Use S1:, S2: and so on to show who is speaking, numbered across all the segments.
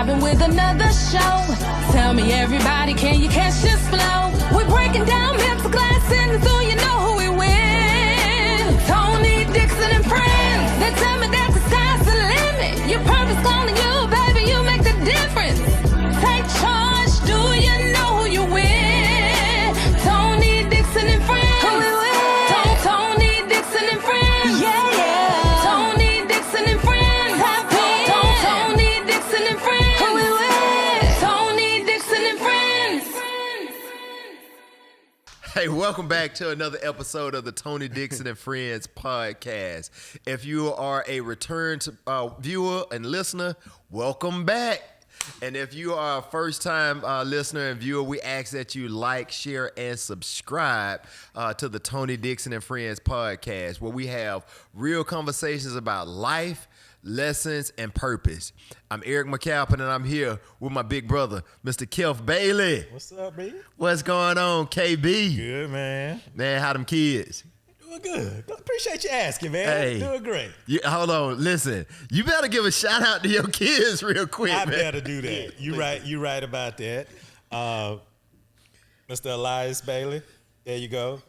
S1: vibing with another show. Tell me everybody, can you catch this flow? We're breaking down myths, glass ceilings, so you know who we win. Tony, Dixon, and friends. They tell me that the sky's the limit. Your purpose calling you, baby, you make the difference. Take charge, do you know who you win? Tony, Dixon, and friends. Who we win? Tony, Dixon, and friends. Yeah, yeah. Tony, Dixon, and friends. Tony, Dixon, and friends. Who we win? Tony, Dixon, and friends.
S2: Hey, welcome back to another episode of the Tony Dixon and Friends podcast. If you are a return viewer and listener, welcome back. And if you are a first-time listener and viewer, we ask that you like, share, and subscribe to the Tony Dixon and Friends podcast, where we have real conversations about life, lessons, and purpose. I'm Eric McAlpin, and I'm here with my big brother, Mr. Kelf Bailey.
S3: What's up, B?
S2: What's going on, KB?
S3: Good, man.
S2: Man, how them kids?
S3: Doing good. Appreciate you asking, man.
S2: Hey.
S3: Doing great.
S2: Hold on, listen. You better give a shout out to your kids real quick,
S3: I
S2: man.
S3: better do that. You right about that. Mr. Elias Bailey, there you go.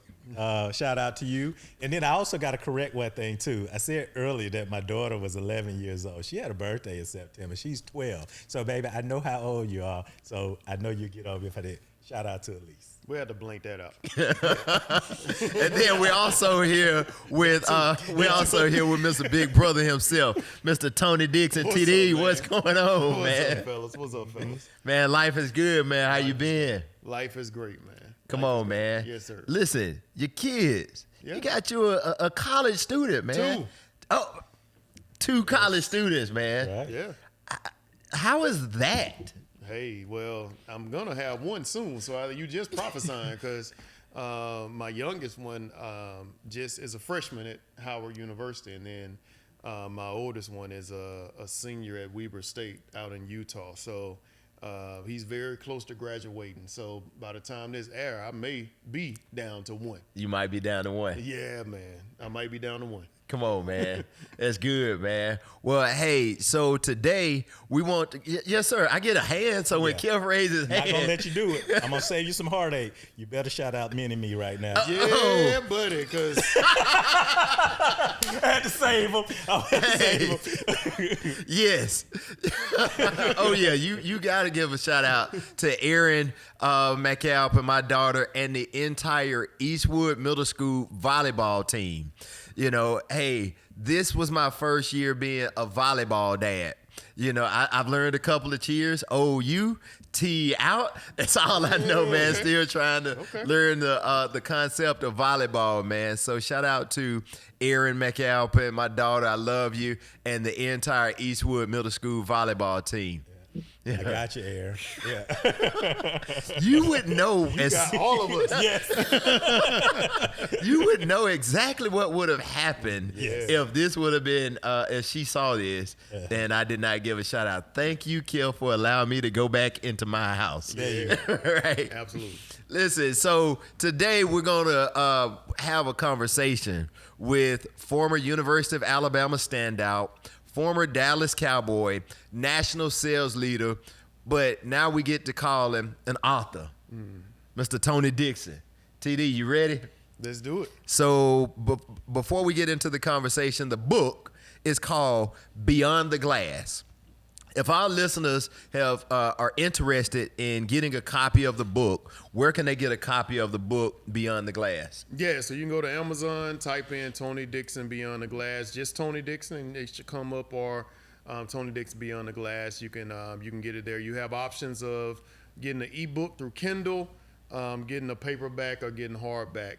S3: Shout out to you. And then I also got to correct one thing, too. I said earlier that my daughter was 11 years old. She had a birthday in September. She's 12. So, baby, I know how old you are, so I know you get over for that. Shout out to Elise.
S4: We had to blink that out.
S2: And then we're also here with Mr. Big Brother himself, Mr. Tony Dixon.
S4: What's
S2: TD.
S4: up, man?
S2: What's going on,
S4: What's
S2: man?
S4: up, fellas? What's up, fellas?
S2: Man, life is good, man. How you been?
S4: Life is great, man.
S2: Come
S4: Life
S2: on,
S4: is
S2: man.
S4: Yes, sir.
S2: Listen, your kids.
S4: Yeah.
S2: You got you a college student, man.
S4: Two.
S2: Oh, two college students, man.
S3: Right?
S4: Yeah.
S2: How is that?
S4: Hey, well, I'm going to have one soon, so you just prophesying because my youngest one just is a freshman at Howard University, and then my oldest one is a senior at Weber State out in Utah. So he's very close to graduating. So by the time this air, I may be down to one.
S2: You might be down to one.
S4: Yeah, man. I might be down to one.
S2: Come on, man. That's good, man. Well, hey, so today we want to, yes, sir. I get a hand, so when Kev raises his hand.
S3: Not going to let you do it. I'm going to save you some heartache. You better shout out Mini-Me right now.
S4: Yeah, buddy, because
S3: I had to save him.
S2: Yes. Oh, yeah. You got to give a shout out to Erin McAlpin, my daughter, and the entire Eastwood Middle School volleyball team. You know, hey, this was my first year being a volleyball dad. You know, I've learned a couple of cheers. OU, T out. That's all I know, man. Still trying to learn the concept of volleyball, man. So shout out to Erin McAlpin, my daughter. I love you, and the entire Eastwood Middle School volleyball team.
S3: I got you, Air. Yeah.
S2: You would know
S4: got all of us.
S3: Yes.
S2: You would know exactly what would have happened
S3: Yes.
S2: if this would have been, if she saw this, and I did not give a shout out. Thank you, Kill, for allowing me to go back into my house.
S4: Yeah.
S2: Right?
S4: Absolutely.
S2: Listen, so today we're going to have a conversation with former University of Alabama standout, former Dallas Cowboy, national sales leader, but now we get to call him an author, Mr. Tony Dixon. TD, you ready?
S4: Let's do it.
S2: So before we get into the conversation, the book is called Beyond the Glass. If our listeners are interested in getting a copy of the book, where can they get a copy of the book Beyond the Glass?
S4: Yeah, so you can go to Amazon, type in Tony Dixon Beyond the Glass, just Tony Dixon, and it should come up, or Tony Dixon Beyond the Glass. You can get it there. You have options of getting an ebook through Kindle, getting a paperback, or getting hardback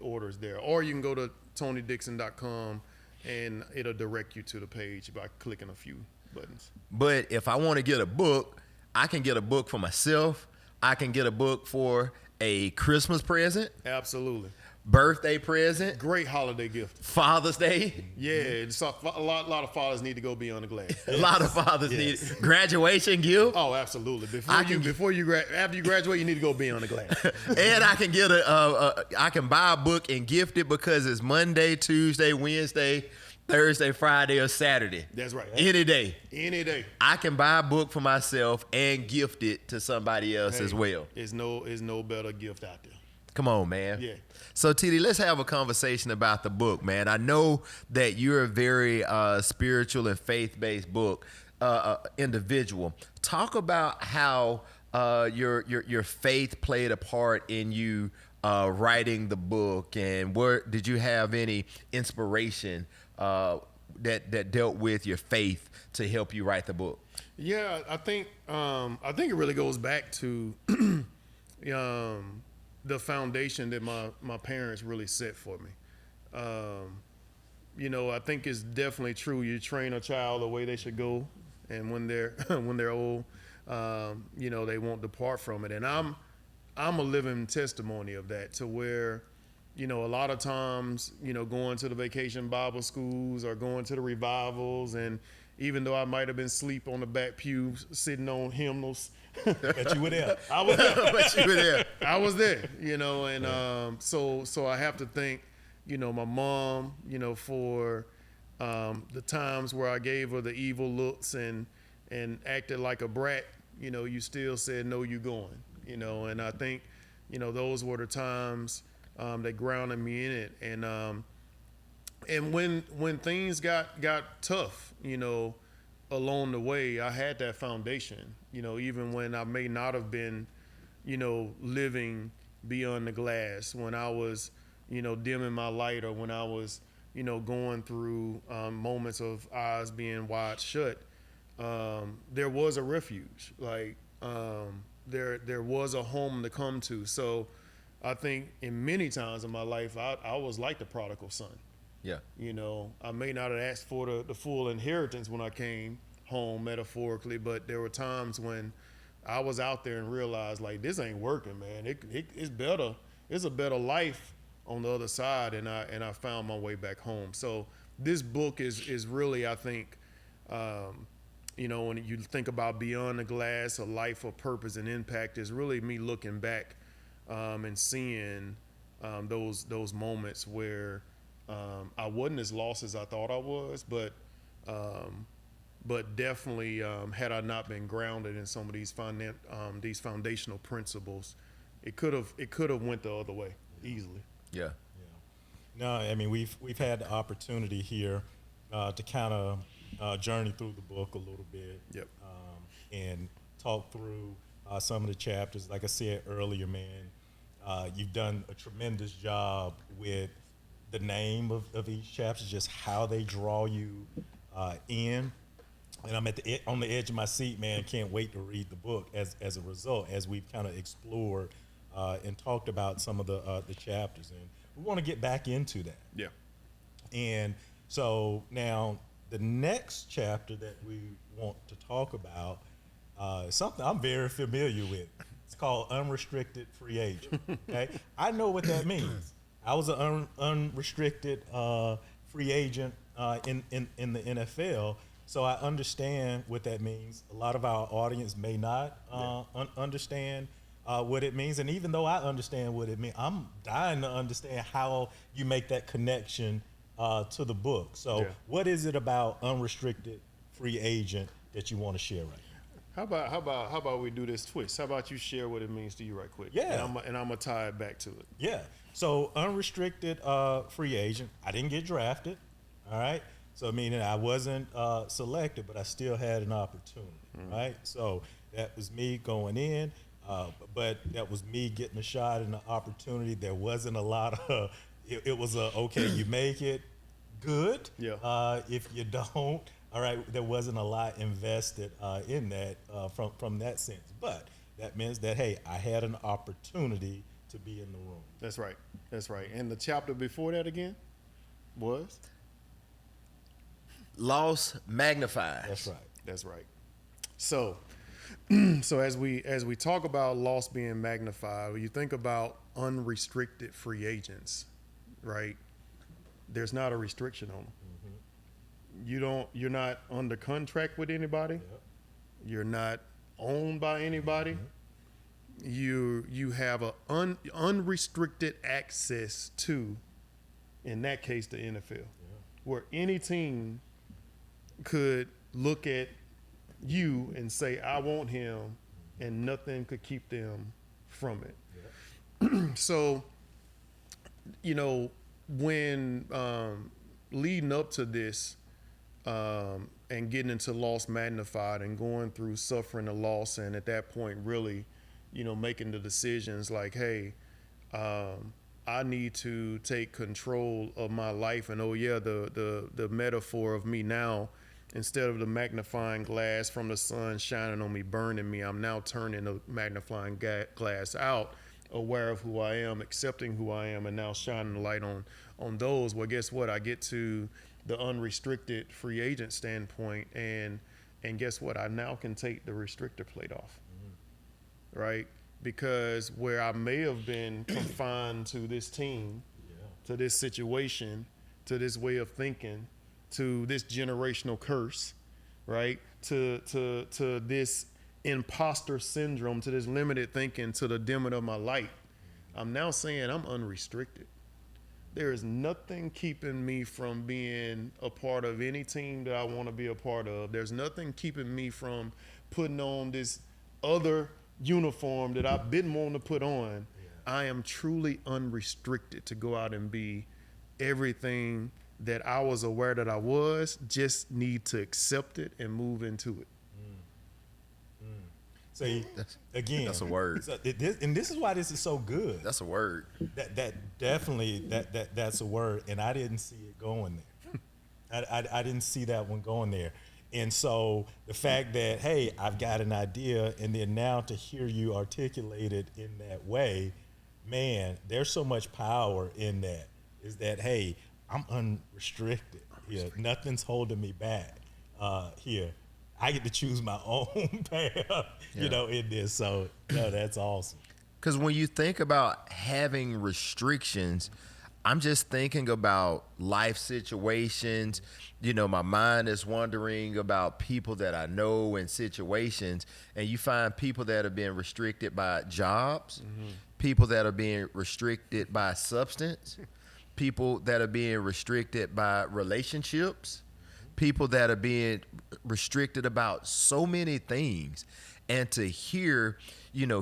S4: orders there. Or you can go to TonyDixon.com, and it'll direct you to the page by clicking a few buttons.
S2: But if I want to get a book, I can get a book for myself. I can get a book for a Christmas present,
S4: Absolutely.
S2: birthday present,
S4: Great holiday gift.
S2: Father's Day.
S4: Yeah, it's a lot of fathers need to go beyond the glass.
S2: A lot of fathers need it. Graduation gift.
S4: Oh, absolutely.
S2: After
S4: you graduate, you need to go beyond the glass.
S2: And I can get I can buy a book and gift it because it's Monday, Tuesday, Wednesday, Thursday, Friday, or Saturday.
S4: That's right.
S2: Any day.
S4: Any day.
S2: I can buy a book for myself and gift it to somebody else as well.
S4: There's no better gift out there.
S2: Come on, man.
S4: Yeah.
S2: So, TD, let's have a conversation about the book, man. I know that you're a very spiritual and faith-based book individual. Talk about how your faith played a part in you writing the book, and where did you have any inspiration that dealt with your faith to help you write the book?
S4: Yeah, I think it really goes back to the foundation that my parents really set for me. I think it's definitely true. You train a child the way they should go, and when they're old, they won't depart from it. And I'm a living testimony of that, to where, a lot of times, going to the vacation Bible schools or going to the revivals, and even though I might have been asleep on the back pew sitting on hymnals,
S3: But you were there.
S4: I was there.
S2: But you were there.
S4: I was there, and so I have to thank, my mom, for the times where I gave her the evil looks and acted like a brat. You still said, no, you going, and I think, those were the times that grounded me in it. And when things got tough, along the way, I had that foundation, even when I may not have been, living beyond the glass, when I was, dimming my light, or when I was, going through moments of eyes being wide shut. There was a refuge, like there was a home to come to. So I think in many times in my life, I was like the prodigal son.
S2: Yeah.
S4: I may not have asked for the full inheritance when I came home, metaphorically, but there were times when I was out there and realized, like, this ain't working, man. It's better. It's a better life on the other side, and I found my way back home. So this book is really, I think, when you think about Beyond the Glass, a life of purpose and impact, is really me looking back and seeing those moments where I wasn't as lost as I thought I was, but definitely had I not been grounded in some of these foundational principles, it could have went the other way easily.
S2: Yeah.
S3: No, I mean, we've had the opportunity here to kind of journey through the book a little bit.
S4: Yep.
S3: And talk through some of the chapters. Like I said earlier, man, you've done a tremendous job with the name of each chapter, just how they draw you in. And I'm on the edge of my seat, man. Can't wait to read the book as a result, as we've kind of explored and talked about some of the chapters. And we want to get back into that.
S4: Yeah.
S3: And so now the next chapter that we want to talk about is something I'm very familiar with. It's called Unrestricted Free Agent. Okay, I know what that means. I was an unrestricted free agent in the NFL, so I understand what that means. A lot of our audience may not understand what it means, and even though I understand what it means, I'm dying to understand how you make that connection to the book. So, what is it about unrestricted free agent that you want to share right now?
S4: How about we do this twist? How about you share what it means to you right quick?
S3: Yeah.
S4: And I'm gonna tie it back to it.
S3: Yeah. So unrestricted free agent. I didn't get drafted. All right. So meaning I wasn't selected, but I still had an opportunity. Right. So that was me going in, but that was me getting a shot and an opportunity. There wasn't a lot of. It was okay. You make it, good.
S4: Yeah.
S3: If you don't, all right. There wasn't a lot invested in that from that sense, but that means that, hey, I had an opportunity to be in the room.
S4: That's right. That's right. And the chapter before that again was?
S2: Loss magnifies.
S3: That's right.
S4: That's right. So as we talk about loss being magnified, when you think about unrestricted free agents, right? There's not a restriction on them. You're not under contract with anybody.
S3: Yep.
S4: You're not owned by anybody. You have unrestricted access to, in that case, the NFL. where any team could look at you and say, I want him, and nothing could keep them from it. So, when leading up to this and getting into Loss Magnified and going through suffering the loss, and at that point really, making the decisions like, hey, I need to take control of my life. And the metaphor of me now, instead of the magnifying glass from the sun shining on me, burning me, I'm now turning the magnifying glass out, aware of who I am, accepting who I am, and now shining the light on those. Well, guess what? I get to the unrestricted free agent standpoint, and guess what? I now can take the restrictor plate off, right? Because where I may have been confined to this team, to this situation, to this way of thinking, to this generational curse, right? To this imposter syndrome, to this limited thinking, to the dimming of my light. I'm now saying I'm unrestricted. There is nothing keeping me from being a part of any team that I want to be a part of. There's nothing keeping me from putting on this other uniform that I've been wanting to put on. I am truly unrestricted to go out and be everything that I was aware that I was, just need to accept it and move into it.
S3: See, again,
S2: That's a word.
S3: So and this is why this is so good.
S2: That's a word.
S3: That definitely that's a word, and I didn't see it going there. I didn't see that one going there. And so the fact that, hey, I've got an idea, and then now to hear you articulate it in that way, man, there's so much power in that. Is that, hey, I'm unrestricted here. Nothing's holding me back here. I get to choose my own path, in this. So, no, that's awesome.
S2: Because when you think about having restrictions, I'm just thinking about life situations. My mind is wondering about people that I know and situations. And you find people that are being restricted by jobs, people that are being restricted by substance, people that are being restricted by relationships, people that are being restricted about so many things. And to hear,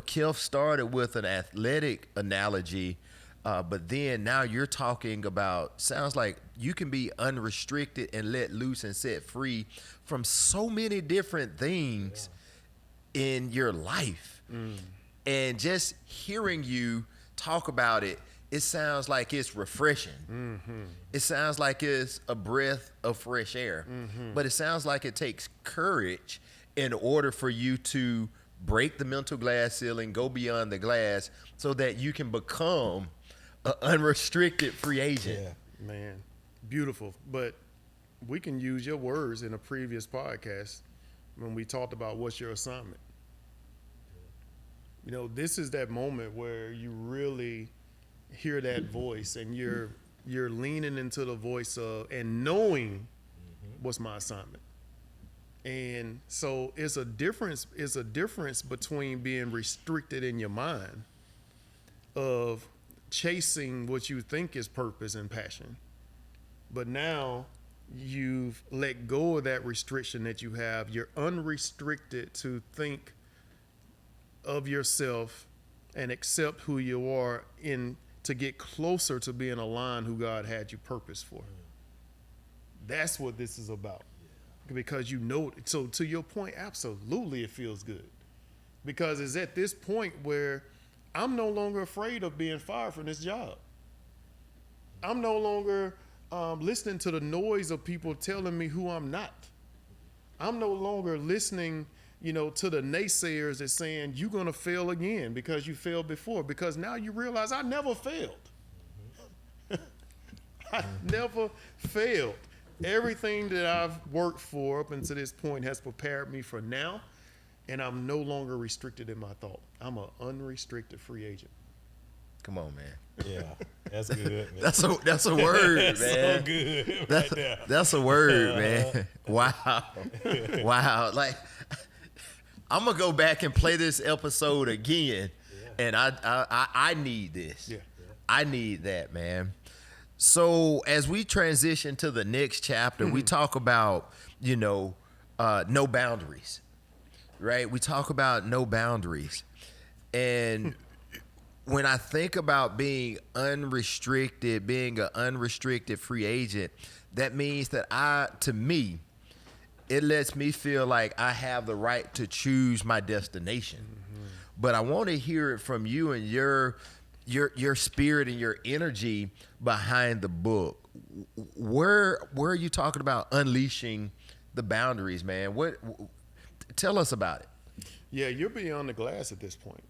S2: Kelf started with an athletic analogy, but then now you're talking about, sounds like you can be unrestricted and let loose and set free from so many different things in your life. And just hearing you talk about it, it sounds like it's refreshing. It sounds like it's a breath of fresh air. But it sounds like it takes courage in order for you to break the mental glass ceiling, go beyond the glass, so that you can become an unrestricted free agent.
S3: Yeah.
S4: Man, beautiful. But we can use your words in a previous podcast when we talked about what's your assignment. This is that moment where you really hear that voice, and you're leaning into the voice of and knowing what's my assignment. And so it's a difference between being restricted in your mind of chasing what you think is purpose and passion, but now you've let go of that restriction that you have. You're unrestricted to think of yourself and accept who you are to get closer to being aligned who God had you purpose for. That's what this is about. Because so to your point, absolutely it feels good. Because it's at this point where I'm no longer afraid of being fired from this job. I'm no longer listening to the noise of people telling me who I'm not. I'm no longer listening, to the naysayers that's saying you're going to fail again because you failed before. Because now you realize I never failed. I never failed. Everything that I've worked for up until this point has prepared me for now, and I'm no longer restricted in my thought. I'm an unrestricted free agent.
S2: Come on, man.
S3: Yeah, that's good, man.
S2: That's a word,
S3: That's
S2: man.
S3: so good right there.
S2: That's a word, man. Wow. Wow. Like, I'm going to go back and play this episode again, and I need this.
S4: Yeah.
S2: I need that, man. So as we transition to the next chapter, we talk about, no boundaries, right? We talk about no boundaries. And when I think about being unrestricted, being an unrestricted free agent, that means that to me, it lets me feel like I have the right to choose my destination. But I want to hear it from you and your spirit and your energy behind the book. Where are you talking about unleashing the boundaries, man? Tell us about it.
S4: Yeah, you're beyond the glass at this point,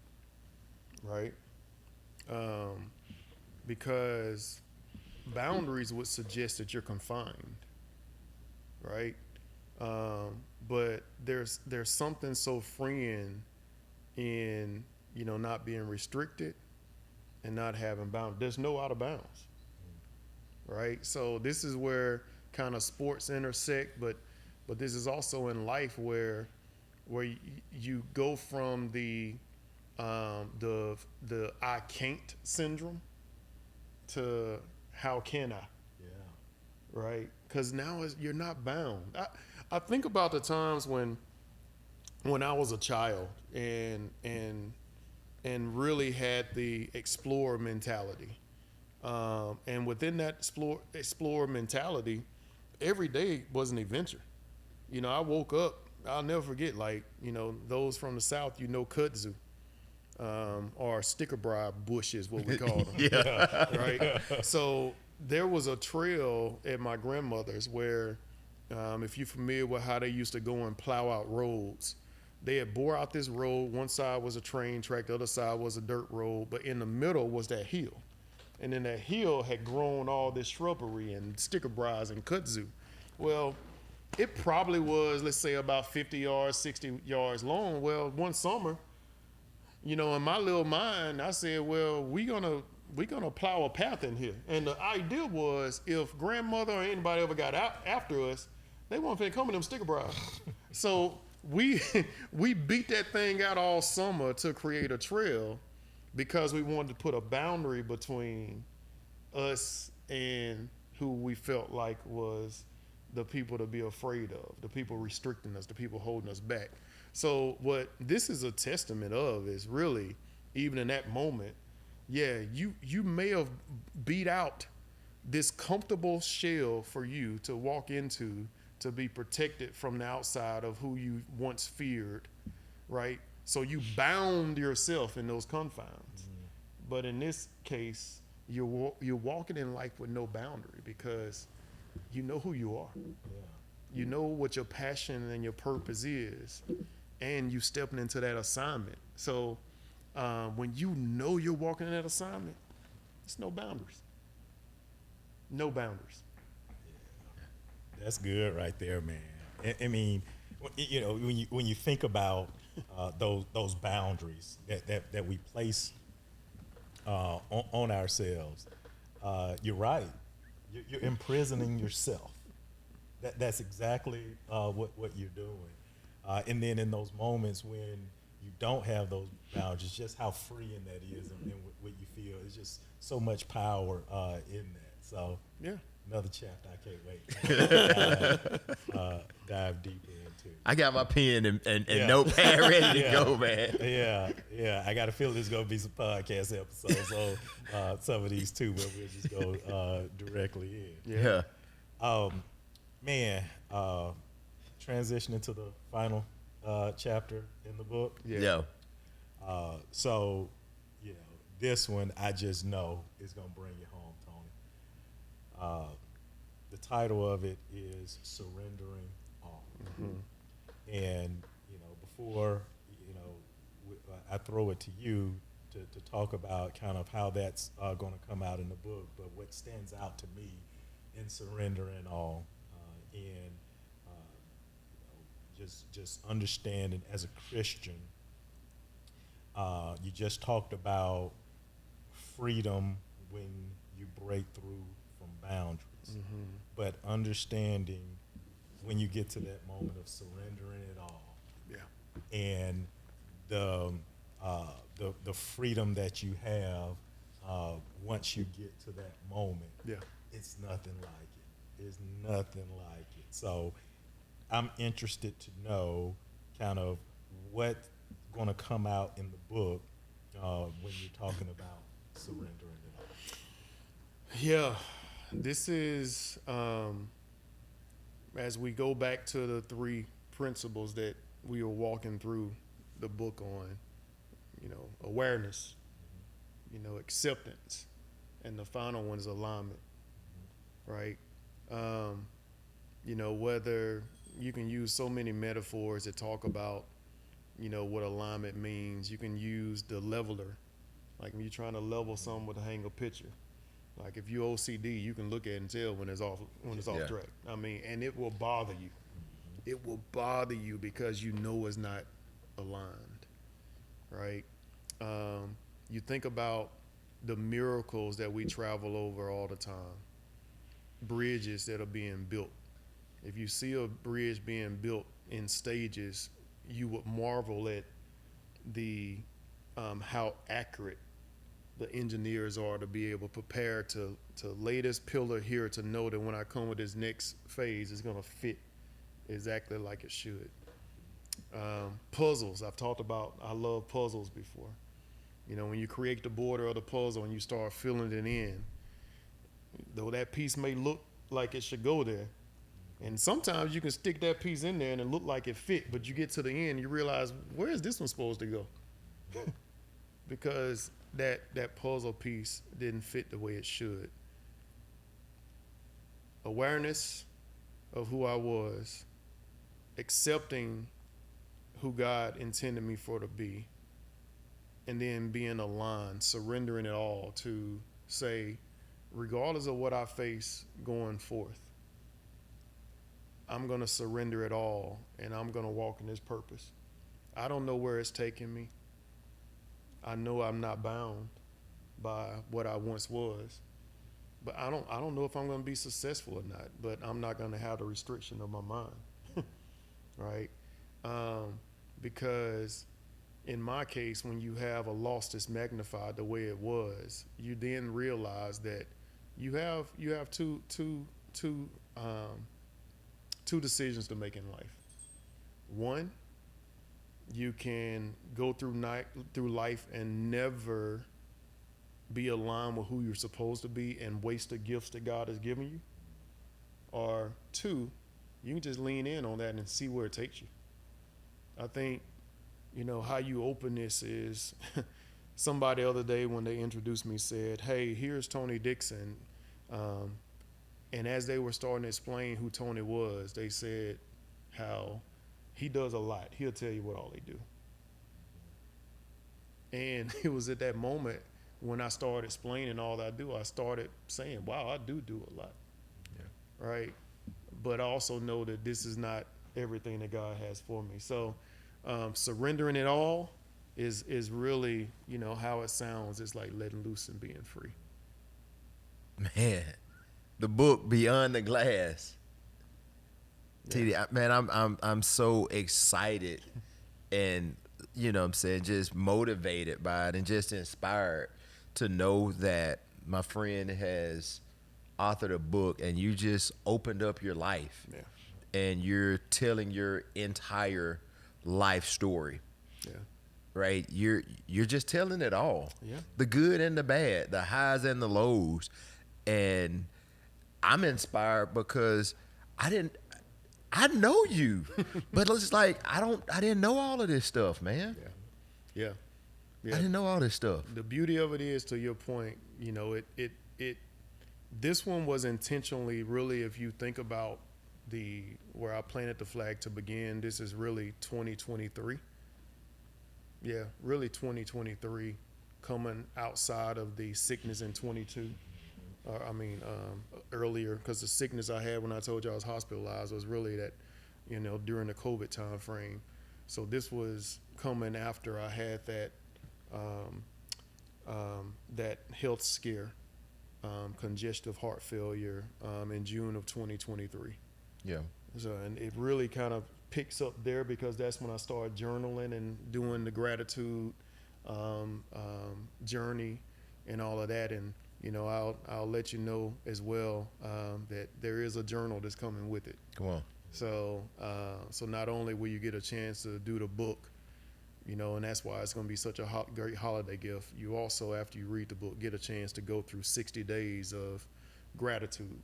S4: right? Because boundaries would suggest that you're confined, right? But there's something so freeing in not being restricted and not having bounds. There's no out of bounds, right? So this is where kind of sports intersect, but this is also in life where you go from the I can't syndrome to how can I?
S3: Yeah.
S4: Right? Because now you're not bound. I think about the times when I was a child and really had the explorer mentality, and within that explorer mentality, every day was an adventure. I woke up. I'll never forget. Those from the South, kudzu, or sticker briar bushes, what we call them.
S2: Yeah.
S4: Right. So there was a trail at my grandmother's where, if you're familiar with how they used to go and plow out roads, they had bore out this road. One side was a train track, the other side was a dirt road, but in the middle was that hill. And then that hill had grown all this shrubbery and sticker briars and kudzu. Well, it probably was, let's say, about 50 yards, 60 yards long. Well, one summer, in my little mind, I said, well, we're gonna plow a path in here. And the idea was, if grandmother or anybody ever got out after us, they weren't finna come with them sticker briars. So we beat that thing out all summer to create a trail because we wanted to put a boundary between us and who we felt like was the people to be afraid of, the people restricting us, the people holding us back. So what this is a testament of is really, even in that moment, yeah, you may have beat out this comfortable shell for you to walk into to be protected from the outside of who you once feared, right? So you bound yourself in those confines. But in this case, you're walking in life with no boundary because you know who you are.
S3: Yeah.
S4: You know what your passion and your purpose is, and you stepping into that assignment. So when you know you're walking in that assignment, it's no boundaries. No boundaries.
S3: That's good right there, man. I mean, when you think about those boundaries that we place on ourselves, you're right. You're imprisoning yourself. That's exactly what you're doing. And then in those moments when you don't have those boundaries, just how freeing that is and what you feel is just so much power in that. So
S4: Yeah.
S3: another chapter I can't wait to dive deeper into.
S2: I got my pen and notepad ready to go, man.
S3: Yeah. I got a feeling there's going to be some podcast episodes on some of these too, but we'll just go directly in.
S2: Yeah.
S3: Man, transitioning to the final chapter in the book.
S2: Yeah.
S3: So, this one I just know is going to bring you home, Tony. The title of it is Surrendering All. Mm-hmm. And, before, I throw it to you to talk about kind of how that's going to come out in the book, but what stands out to me in Surrendering All and just understanding as a Christian, you just talked about freedom when you break through from boundaries, but understanding when you get to that moment of surrendering it all, and the freedom that you have once you get to that moment, it's nothing like it. It's nothing like it. So I'm interested to know kind of what's going to come out in the book when you're talking about surrendering it all.
S4: Yeah, this is as we go back to the three principles that we were walking through the book on, awareness, acceptance, and the final one is alignment, right? Whether you can use so many metaphors that talk about, what alignment means. You can use the leveler, like when you're trying to level something to hang a picture. Like if you OCD, you can look at it and tell when it's off track. I mean, and it will bother you. It will bother you because you know it's not aligned, right? You think about the miracles that we travel over all the time. Bridges that are being built. If you see a bridge being built in stages, you would marvel at the how accurate the engineers are to be able to prepare to lay this pillar here to know that when I come with this next phase, it's gonna fit exactly like it should. Puzzles, I've talked about, I love puzzles before. When you create the border of the puzzle and you start filling it in, though that piece may look like it should go there, and sometimes you can stick that piece in there and it look like it fit, but you get to the end, you realize, where is this one supposed to go? Because that puzzle piece didn't fit the way it should. Awareness of who I was, accepting who God intended me for to be, and then being aligned, surrendering it all to say, regardless of what I face going forth, I'm going to surrender it all and I'm going to walk in this purpose. I don't know where it's taking me. I know I'm not bound by what I once was, but I don't know if I'm going to be successful or not, but I'm not going to have the restriction of my mind. Right? Because in my case, when you have a loss that's magnified the way it was, you then realize that you have two decisions to make in life. One, you can go through life and never be aligned with who you're supposed to be and waste the gifts that God has given you. Or two, you can just lean in on that and see where it takes you. I think, how you open this is somebody the other day when they introduced me said, hey, here's Tony Dixon. And as they were starting to explain who Tony was, they said how he does a lot. He'll tell you what all they do. And it was at that moment when I started explaining all that I do, I started saying, wow, I do a lot. Yeah. Right? But I also know that this is not everything that God has for me. So surrendering it all is really, how it sounds. It's like letting loose and being free.
S2: Man, the book Beyond the Glass.
S4: Yeah.
S2: TD, man, I'm so excited and just motivated by it and just inspired to know that my friend has authored a book and you just opened up your life.
S4: Yeah.
S2: And you're telling your entire life story.
S4: Yeah.
S2: Right? You're just telling it all.
S4: Yeah.
S2: The good and the bad, the highs and the lows. And I'm inspired because I know you, but it's like I didn't know all of this stuff, man.
S4: Yeah.
S2: I didn't know all this stuff.
S4: The beauty of it is, to your point, this one was intentionally, really, if you think about where I planted the flag to begin, this is really 2023. Yeah, really 2023, coming outside of the sickness in 22. Earlier, because the sickness I had when I told you I was hospitalized was really that, during the COVID time frame. So this was coming after I had that health scare, congestive heart failure, in June of 2023.
S2: Yeah.
S4: So, and it really kind of picks up there because that's when I started journaling and doing the gratitude journey and all of that. And I'll let you know as well that there is a journal that's coming with it.
S2: Come on.
S4: So not only will you get a chance to do the book, and that's why it's going to be such a great holiday gift. You also, after you read the book, get a chance to go through 60 days of gratitude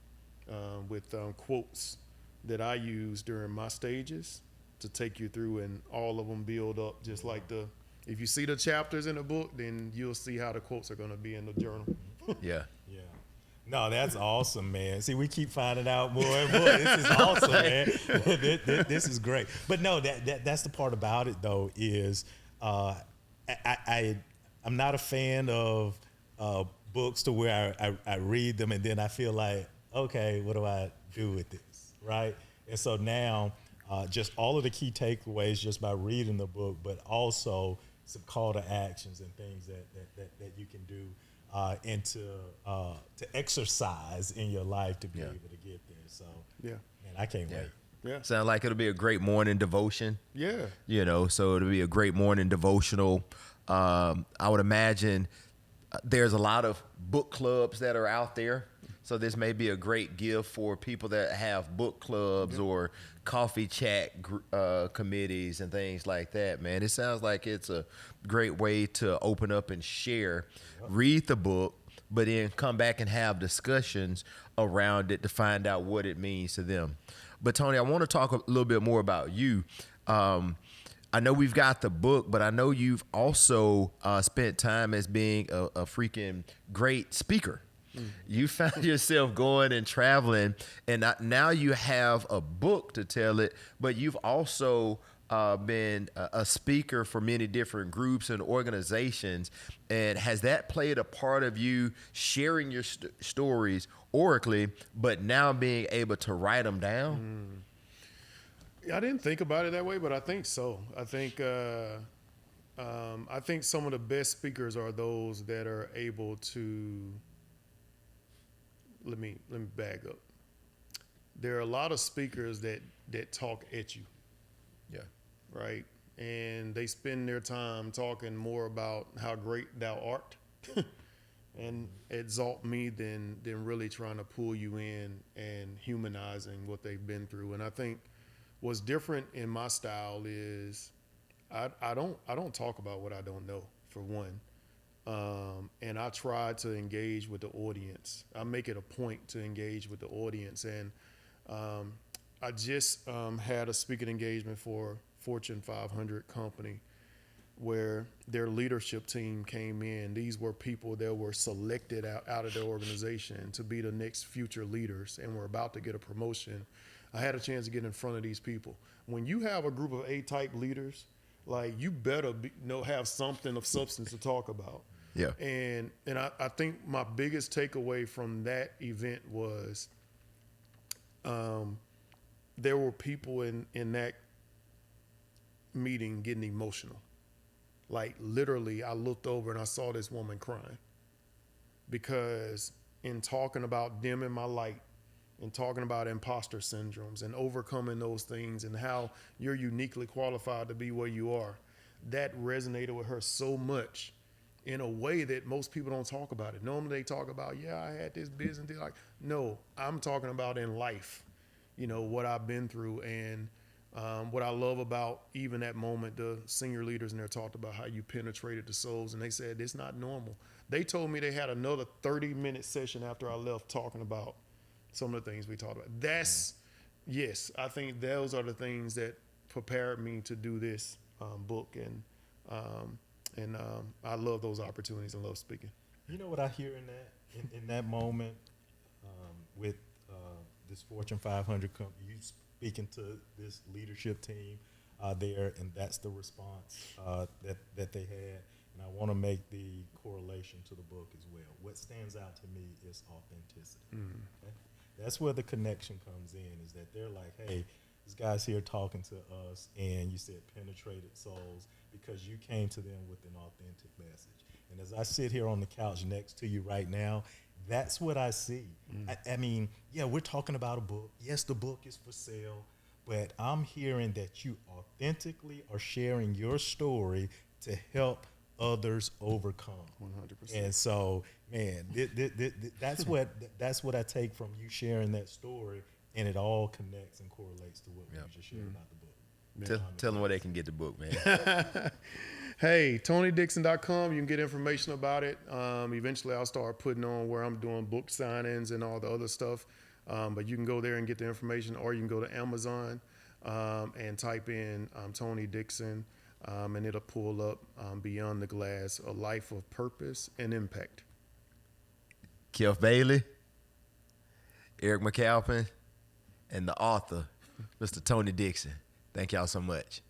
S4: with quotes that I use during my stages to take you through, and all of them build up just like if you see the chapters in the book, then you'll see how the quotes are going to be in the journal.
S2: Yeah.
S3: Yeah. No, that's awesome, man. See, we keep finding out more and more. This is awesome, man. This is great. But no, that's the part about it, though, is I'm not a fan of books to where I read them and then I feel like, okay, what do I do with this, right? And so now, just all of the key takeaways just by reading the book, but also some call to actions and things that you can do and to exercise in your life to be able to get there. So, man, I can't wait.
S4: Yeah.
S2: Sound like it'll be a great morning devotion.
S4: Yeah.
S2: So it'll be a great morning devotional. I would imagine there's a lot of book clubs that are out there. So this may be a great gift for people that have book clubs or coffee chat committees and things like that, man. It sounds like it's a great way to open up and share, read the book, but then come back and have discussions around it to find out what it means to them. But Tony, I want to talk a little bit more about you. I know we've got the book, but I know you've also spent time as being a freaking great speaker. You found yourself going and traveling, and now you have a book to tell it, but you've also been a speaker for many different groups and organizations. And has that played a part of you sharing your stories orally, but now being able to write them down?
S4: I didn't think about it that way, but I think so. I think some of the best speakers are those that are able to. Let me back up. There are a lot of speakers that talk at you.
S2: Yeah.
S4: Right. And they spend their time talking more about how great thou art and exalt me than really trying to pull you in and humanizing what they've been through. And I think what's different in my style is I don't talk about what I don't know, for one. And I try to engage with the audience. I make it a point to engage with the audience. And I just had a speaking engagement for Fortune 500 company where their leadership team came in. These were people that were selected out of their organization to be the next future leaders and were about to get a promotion. I had a chance to get in front of these people. When you have a group of A-type leaders, like, you better have something of substance to talk about.
S2: Yeah.
S4: And I think my biggest takeaway from that event was there were people in that meeting getting emotional. Like, literally, I looked over and I saw this woman crying because in talking about dimming my light and talking about imposter syndromes and overcoming those things and how you're uniquely qualified to be where you are, that resonated with her so much in a way that most people don't talk about it. Normally they talk about, I had this business. Like, no, I'm talking about in life, what I've been through. And what I love about even that moment, the senior leaders in there talked about how you penetrated the souls, and they said it's not normal. They told me they had another 30-minute session after I left talking about some of the things we talked about. Yes, I think those are the things that prepared me to do this book, and I love those opportunities and love speaking.
S3: You know what I hear in that in that moment with this Fortune 500 company, you speaking to this leadership team there, and that's the response that they had. And I want to make the correlation to the book as well. What stands out to me is authenticity. Okay? That's where the connection comes in, is that they're like, hey, this guy's here talking to us, and you said penetrated souls because you came to them with an authentic message. And as I sit here on the couch next to you right now, that's what I see. I mean, we're talking about a book. Yes, the book is for sale, but I'm hearing that you authentically are sharing your story to help others overcome.
S4: 100%.
S3: And so, man, that's what I take from you sharing that story, and it all connects and correlates to what we just shared about the book.
S2: Tell them where they can get the book, man.
S4: Hey, TonyDixon.com. You can get information about it. Eventually, I'll start putting on where I'm doing book signings and all the other stuff. But you can go there and get the information, or you can go to Amazon and type in Tony Dixon, and it'll pull up Beyond the Glass, A Life of Purpose and Impact.
S2: Keith Bailey, Eric McAlpin, and the author, Mr. Tony Dixon. Thank y'all so much.